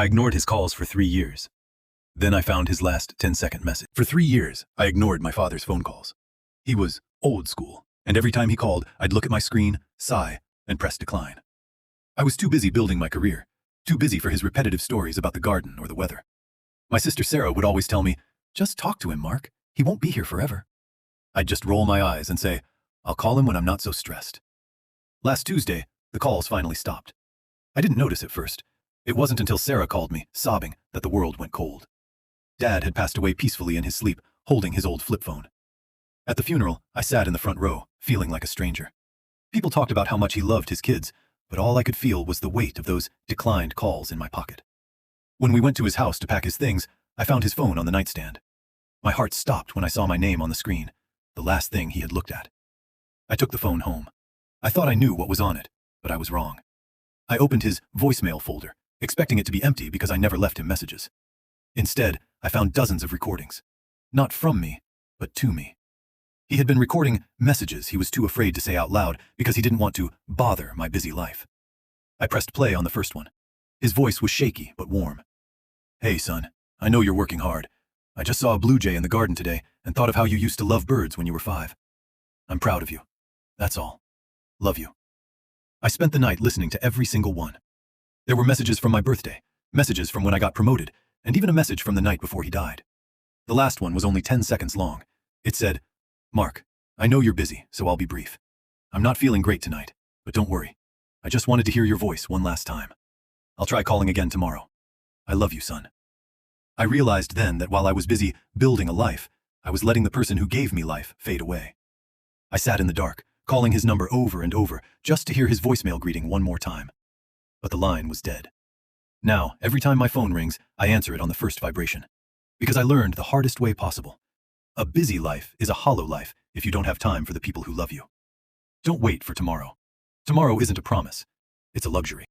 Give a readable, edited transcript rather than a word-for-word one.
I ignored his calls for 3 years. Then I found his last 10-second message. For 3 years, I ignored my father's phone calls. He was old school, and every time he called, I'd look at my screen, sigh, and press decline. I was too busy building my career, too busy for his repetitive stories about the garden or the weather. My sister Sarah would always tell me, "Just talk to him, Mark. He won't be here forever." I'd just roll my eyes and say, "I'll call him when I'm not so stressed." Last Tuesday, the calls finally stopped. I didn't notice at first. It wasn't until Sarah called me, sobbing, that the world went cold. Dad had passed away peacefully in his sleep, holding his old flip phone. At the funeral, I sat in the front row, feeling like a stranger. People talked about how much he loved his kids, but all I could feel was the weight of those declined calls in my pocket. When we went to his house to pack his things, I found his phone on the nightstand. My heart stopped when I saw my name on the screen, the last thing he had looked at. I took the phone home. I thought I knew what was on it, but I was wrong. I opened his voicemail folder, expecting it to be empty because I never left him messages. Instead, I found dozens of recordings. Not from me, but to me. He had been recording messages he was too afraid to say out loud because he didn't want to bother my busy life. I pressed play on the first one. His voice was shaky but warm. "Hey, son, I know you're working hard. I just saw a blue jay in the garden today and thought of how you used to love birds when you were 5. I'm proud of you. That's all. Love you." I spent the night listening to every single one. There were messages from my birthday, messages from when I got promoted, and even a message from the night before he died. The last one was only 10 seconds long. It said, "Mark, I know you're busy, so I'll be brief. I'm not feeling great tonight, but don't worry. I just wanted to hear your voice one last time. I'll try calling again tomorrow. I love you, son." I realized then that while I was busy building a life, I was letting the person who gave me life fade away. I sat in the dark, calling his number over and over, just to hear his voicemail greeting one more time. But the line was dead. Now, every time my phone rings, I answer it on the first vibration. Because I learned the hardest way possible. A busy life is a hollow life if you don't have time for the people who love you. Don't wait for tomorrow. Tomorrow isn't a promise. It's a luxury.